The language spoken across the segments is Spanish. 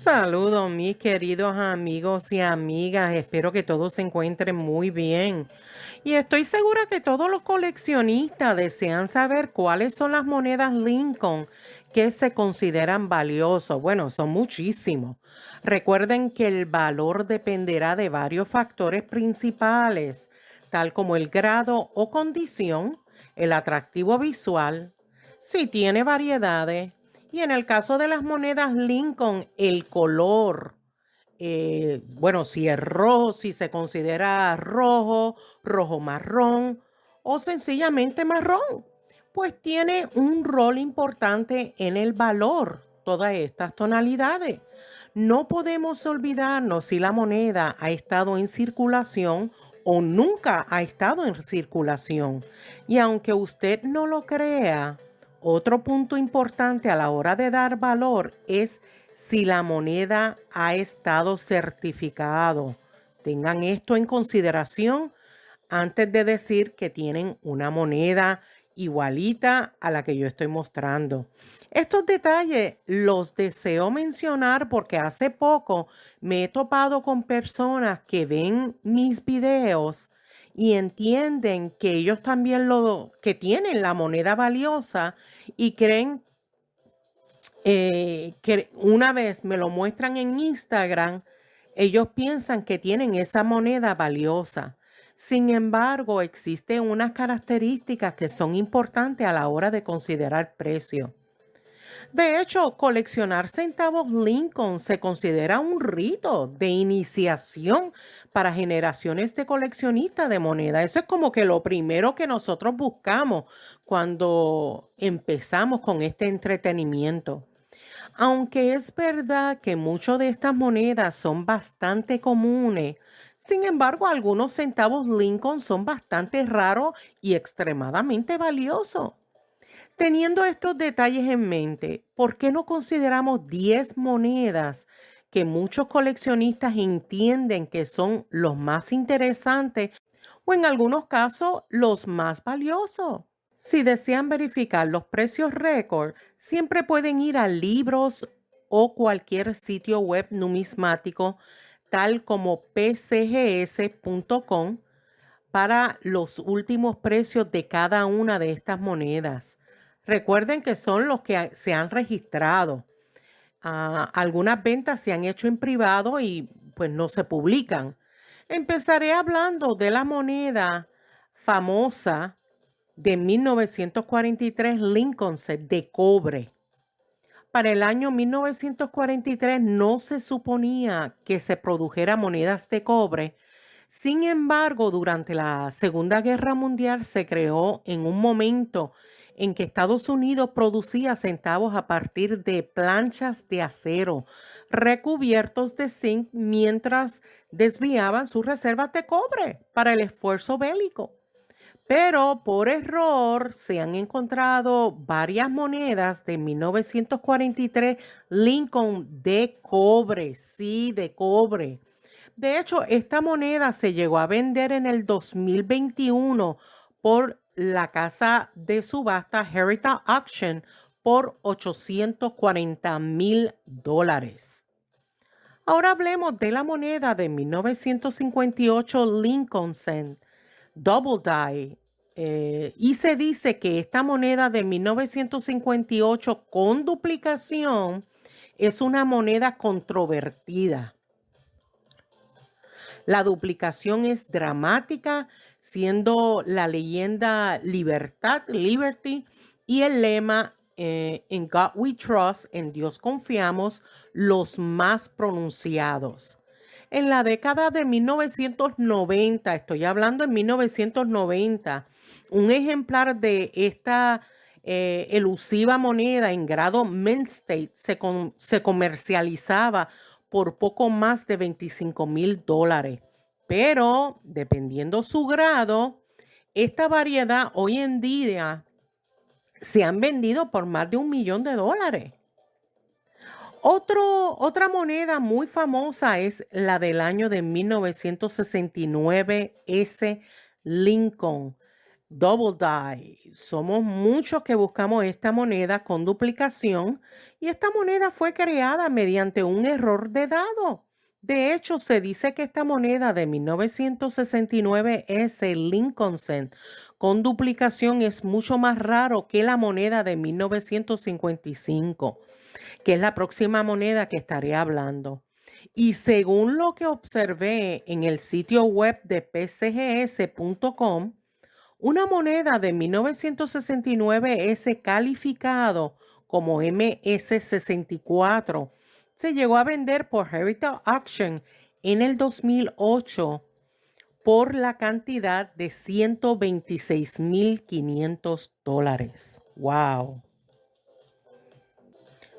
Saludos, mis queridos amigos y amigas. Espero que todos se encuentren muy bien. Y estoy segura que todos los coleccionistas desean saber cuáles son las monedas Lincoln que se consideran valiosos. Bueno, son muchísimos. Recuerden que el valor dependerá de varios factores principales, tal como el grado o condición, el atractivo visual, si tiene variedades y en el caso de las monedas Lincoln, el color. Bueno, si es rojo, si se considera rojo, rojo marrón o sencillamente marrón, pues tiene un rol importante en el valor, todas estas tonalidades. No podemos olvidarnos si la moneda ha estado en circulación o nunca ha estado en circulación. Y aunque usted no lo crea, otro punto importante a la hora de dar valor es si la moneda ha estado certificado. Tengan esto en consideración antes de decir que tienen una moneda igualita a la que yo estoy mostrando. Estos detalles los deseo mencionar porque hace poco me he topado con personas que ven mis videos y entienden que ellos también lo que tienen la moneda valiosa y creen que una vez me lo muestran en Instagram, ellos piensan que tienen esa moneda valiosa. Sin embargo, existen unas características que son importantes a la hora de considerar precio. De hecho, coleccionar centavos Lincoln se considera un rito de iniciación para generaciones de coleccionistas de moneda. Eso es como que lo primero que nosotros buscamos cuando empezamos con este entretenimiento. Aunque es verdad que muchas de estas monedas son bastante comunes, sin embargo, algunos centavos Lincoln son bastante raros y extremadamente valiosos. Teniendo estos detalles en mente, ¿por qué no consideramos 10 monedas que muchos coleccionistas entienden que son los más interesantes o en algunos casos los más valiosos? Si desean verificar los precios récord, siempre pueden ir a libros o cualquier sitio web numismático, tal como pcgs.com, para los últimos precios de cada una de estas monedas. Recuerden que son los que se han registrado. Algunas ventas se han hecho en privado y pues no se publican. Empezaré hablando de la moneda famosa de 1943 Lincoln Set de cobre. Para el año 1943 no se suponía que se produjera monedas de cobre. Sin embargo, durante la Segunda Guerra Mundial se creó en un momento en que Estados Unidos producía centavos a partir de planchas de acero recubiertos de zinc mientras desviaban sus reservas de cobre para el esfuerzo bélico. Pero por error se han encontrado varias monedas de 1943 Lincoln de cobre, sí, de cobre. De hecho, esta moneda se llegó a vender en el 2021 por la casa de subasta Heritage Auction por $840,000. Ahora hablemos de la moneda de 1958 Lincoln Cent Double Die. Y se dice que esta moneda de 1958 con duplicación es una moneda controvertida. La duplicación es dramática, siendo la leyenda Libertad, Liberty, y el lema In God We Trust, en Dios confiamos, los más pronunciados. En la década de 1990, estoy hablando en 1990, un ejemplar de esta elusiva moneda en grado mint state se comercializaba por poco más de $25,000. Pero, dependiendo su grado, esta variedad hoy en día se han vendido por más de $1,000,000. Otra moneda muy famosa es la del año de 1969, S. Lincoln. Double Die. Somos muchos que buscamos esta moneda con duplicación y esta moneda fue creada mediante un error de dado. De hecho, se dice que esta moneda de 1969 es el Lincoln Cent con duplicación es mucho más raro que la moneda de 1955, que es la próxima moneda que estaré hablando. Y según lo que observé en el sitio web de pcgs.com, una moneda de 1969 S calificado como MS64 se llegó a vender por Heritage Auction en el 2008 por la cantidad de $126,500. ¡Wow!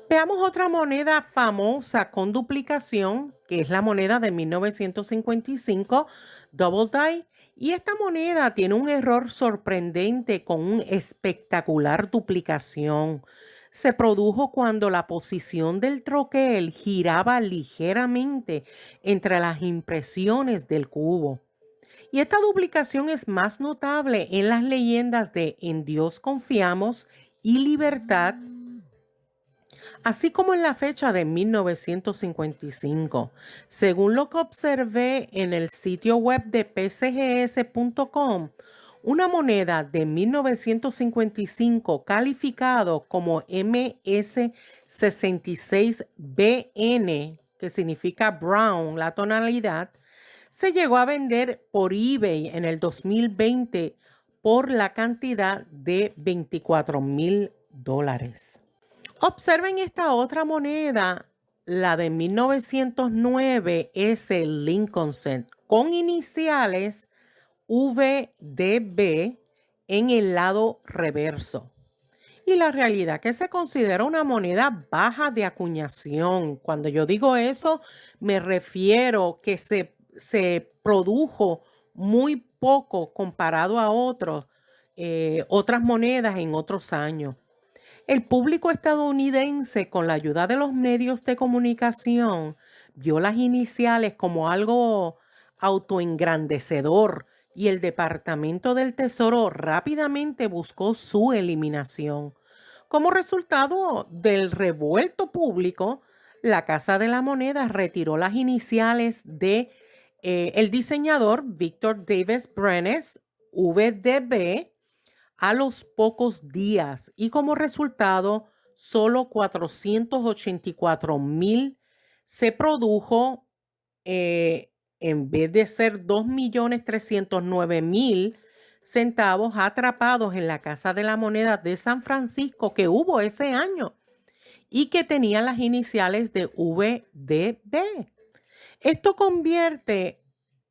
Veamos otra moneda famosa con duplicación, que es la moneda de 1955, Double Die. Y esta moneda tiene un error sorprendente con una espectacular duplicación. Se produjo cuando la posición del troquel giraba ligeramente entre las impresiones del cubo. Y esta duplicación es más notable en las leyendas de En Dios confiamos y Libertad, así como en la fecha de 1955. Según lo que observé en el sitio web de pcgs.com, una moneda de 1955 calificado como MS66BN, que significa brown, la tonalidad, se llegó a vender por eBay en el 2020 por la cantidad de $24,000. Observen esta otra moneda, la de 1909 es el Lincoln Cent, con iniciales VDB en el lado reverso. Y la realidad que se considera una moneda baja de acuñación. Cuando yo digo eso, me refiero que se produjo muy poco comparado a otras monedas en otros años. El público estadounidense, con la ayuda de los medios de comunicación, vio las iniciales como algo autoengrandecedor y el Departamento del Tesoro rápidamente buscó su eliminación. Como resultado del revuelto público, la Casa de la Moneda retiró las iniciales de el diseñador Victor Davis Brenes, VDB, a los pocos días y como resultado solo 484,000 se produjo en vez de ser 2,309,000 centavos atrapados en la Casa de la Moneda de San Francisco que hubo ese año y que tenían las iniciales de VDB. Esto convierte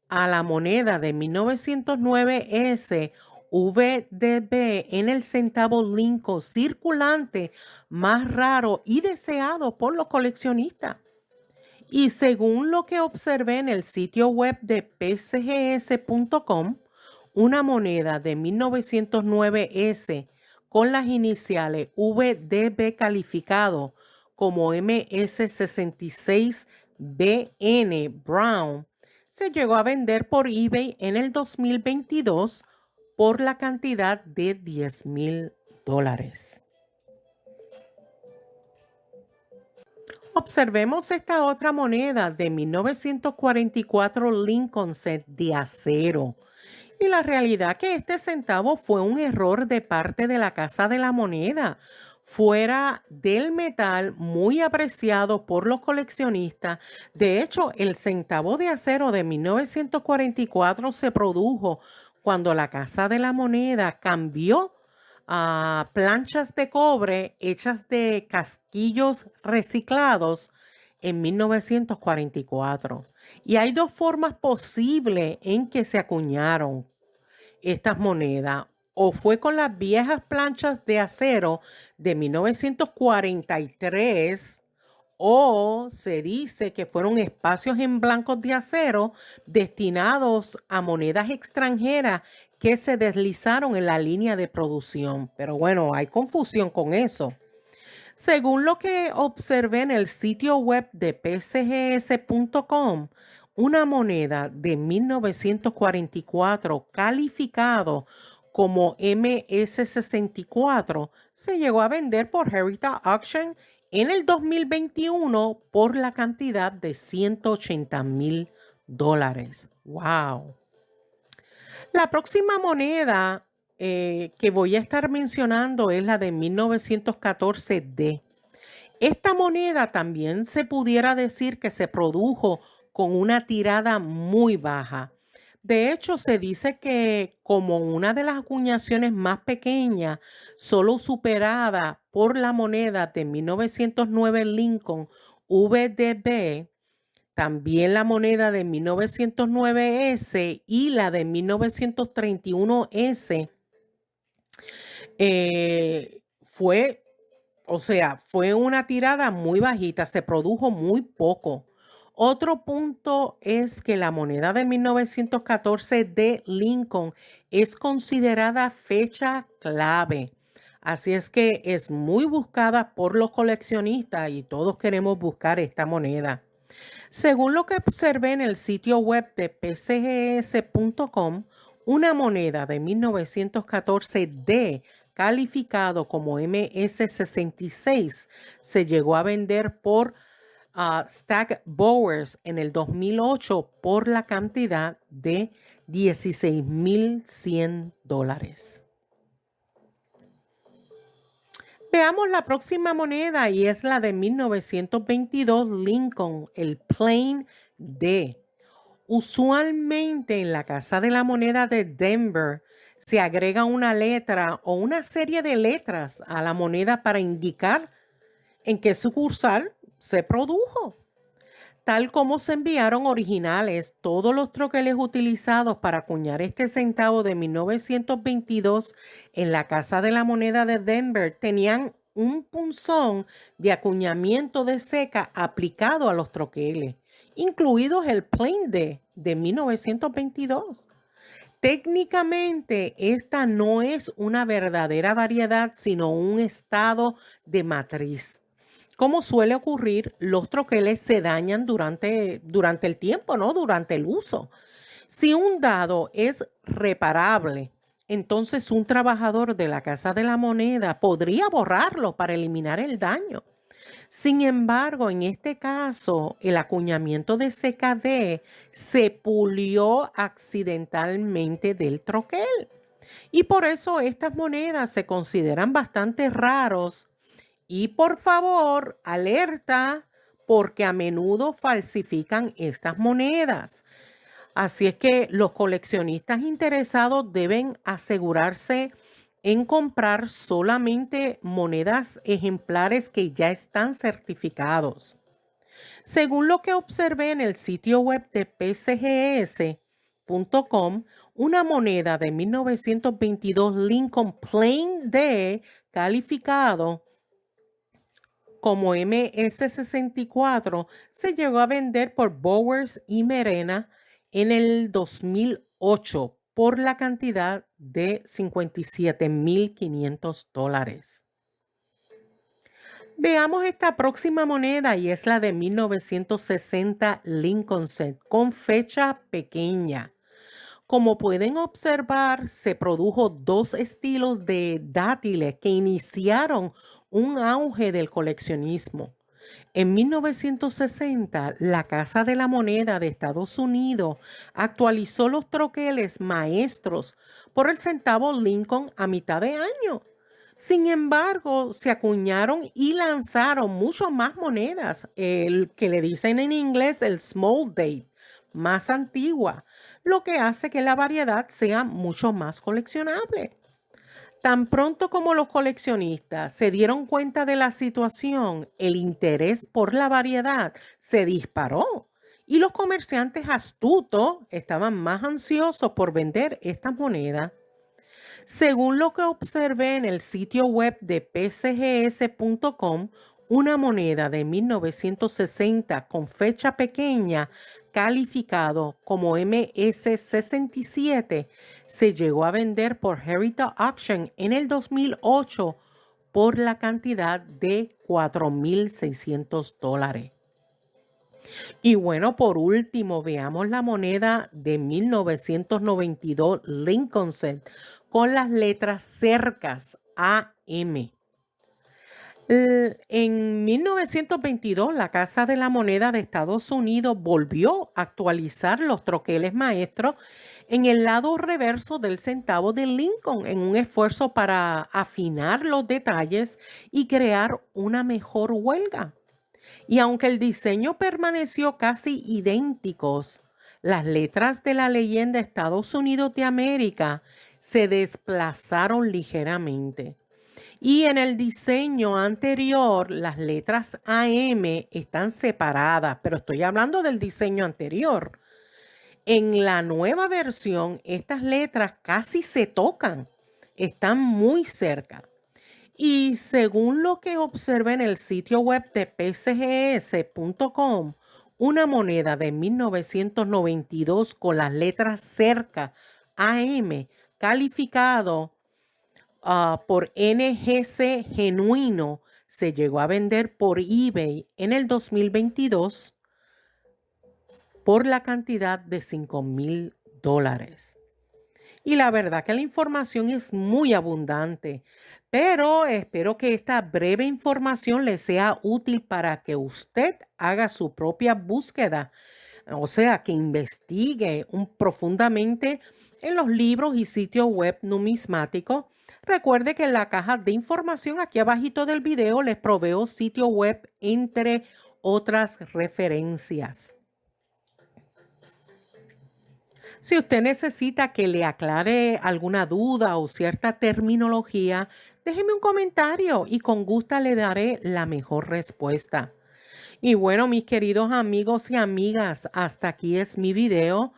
a la moneda de 1909 S VDB en el centavo Lincoln circulante más raro y deseado por los coleccionistas. Y según lo que observé en el sitio web de pcgs.com, una moneda de 1909 S con las iniciales VDB calificado como MS66BN Brown se llegó a vender por eBay en el 2022 por la cantidad de $10,000. Observemos esta otra moneda de 1944 Lincoln Cent de acero. Y la realidad que este centavo fue un error de parte de la Casa de la Moneda. Fuera del metal muy apreciado por los coleccionistas. De hecho, el centavo de acero de 1944 se produjo cuando la Casa de la Moneda cambió a planchas de cobre hechas de casquillos reciclados en 1944. Y hay dos formas posibles en que se acuñaron estas monedas. O fue con las viejas planchas de acero de 1943, o se dice que fueron espacios en blancos de acero destinados a monedas extranjeras que se deslizaron en la línea de producción. Pero bueno, hay confusión con eso. Según lo que observé en el sitio web de pcgs.com, una moneda de 1944 calificado como MS64 se llegó a vender por Heritage Auction en el 2021 por la cantidad de $180,000. ¡Wow! La próxima moneda que voy a estar mencionando es la de 1914D. Esta moneda también se pudiera decir que se produjo con una tirada muy baja. De hecho, se dice que como una de las acuñaciones más pequeñas, solo superada por la moneda de 1909 Lincoln VDB, también la moneda de 1909S y la de 1931S, fue, o sea, fue una tirada muy bajita, se produjo muy poco. Otro punto es que la moneda de 1914 de Lincoln es considerada fecha clave. Así es que es muy buscada por los coleccionistas y todos queremos buscar esta moneda. Según lo que observé en el sitio web de pcgs.com, una moneda de 1914D calificado como MS66 se llegó a vender por Stack Bowers en el 2008 por la cantidad de $16,100. Veamos la próxima moneda y es la de 1922 Lincoln, el Plain D. Usualmente en la Casa de la Moneda de Denver se agrega una letra o una serie de letras a la moneda para indicar en qué sucursal se produjo. Tal como se enviaron originales, todos los troqueles utilizados para acuñar este centavo de 1922 en la Casa de la Moneda de Denver tenían un punzón de acuñamiento de seca aplicado a los troqueles, incluidos el Plain D de 1922. Técnicamente, esta no es una verdadera variedad, sino un estado de matriz. Como suele ocurrir, los troqueles se dañan durante el tiempo, ¿no? Durante el uso. Si un dado es reparable, entonces un trabajador de la Casa de la Moneda podría borrarlo para eliminar el daño. Sin embargo, en este caso, el acuñamiento de CKD se pulió accidentalmente del troquel. Y por eso estas monedas se consideran bastante raros. Y por favor, alerta, porque a menudo falsifican estas monedas. Así es que los coleccionistas interesados deben asegurarse en comprar solamente monedas ejemplares que ya están certificados. Según lo que observé en el sitio web de pcgs.com, una moneda de 1922 Lincoln Plain D calificado como MS64 se llegó a vender por Bowers y Merena en el 2008 por la cantidad de $57,500. Veamos esta próxima moneda y es la de 1960 Lincoln Cent con fecha pequeña. Como pueden observar, se produjo dos estilos de dátiles que iniciaron un auge del coleccionismo. En 1960, la Casa de la Moneda de Estados Unidos actualizó los troqueles maestros por el centavo Lincoln a mitad de año. Sin embargo, se acuñaron y lanzaron muchas más monedas, el que le dicen en inglés el small date, más antigua, lo que hace que la variedad sea mucho más coleccionable. Tan pronto como los coleccionistas se dieron cuenta de la situación, el interés por la variedad se disparó y los comerciantes astutos estaban más ansiosos por vender estas monedas. Según lo que observé en el sitio web de pcgs.com, una moneda de 1960 con fecha pequeña calificado como MS67 se llegó a vender por Heritage Auction en el 2008 por la cantidad de $4,600. Y bueno, por último, veamos la moneda de 1992 Lincoln Cent con las letras cercas AM. En 1922, la Casa de la Moneda de Estados Unidos volvió a actualizar los troqueles maestros en el lado reverso del centavo de Lincoln en un esfuerzo para afinar los detalles y crear una mejor huelga. Y aunque el diseño permaneció casi idénticos, las letras de la leyenda Estados Unidos de América se desplazaron ligeramente. Y en el diseño anterior, las letras AM están separadas, pero estoy hablando del diseño anterior. En la nueva versión, estas letras casi se tocan, están muy cerca. Y según lo que observé en el sitio web de pcgs.com, una moneda de 1992 con las letras cerca AM calificado por NGC genuino se llegó a vender por eBay en el 2022 por la cantidad de $5,000. Y la verdad que la información es muy abundante, pero espero que esta breve información le sea útil para que usted haga su propia búsqueda, o sea, que investigue profundamente en los libros y sitios web numismáticos. Recuerde que en la caja de información aquí abajito del video les proveo sitio web entre otras referencias. Si usted necesita que le aclare alguna duda o cierta terminología, déjeme un comentario y con gusto le daré la mejor respuesta. Y bueno, mis queridos amigos y amigas, hasta aquí es mi video.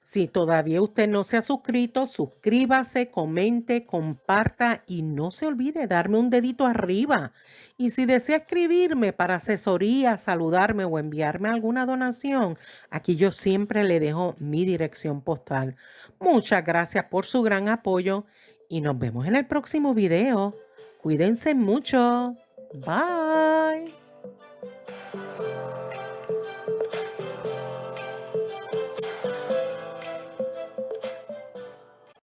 Si todavía usted no se ha suscrito, suscríbase, comente, comparta y no se olvide darme un dedito arriba. Y si desea escribirme para asesoría, saludarme o enviarme alguna donación, aquí yo siempre le dejo mi dirección postal. Muchas gracias por su gran apoyo y nos vemos en el próximo video. Cuídense mucho. Bye.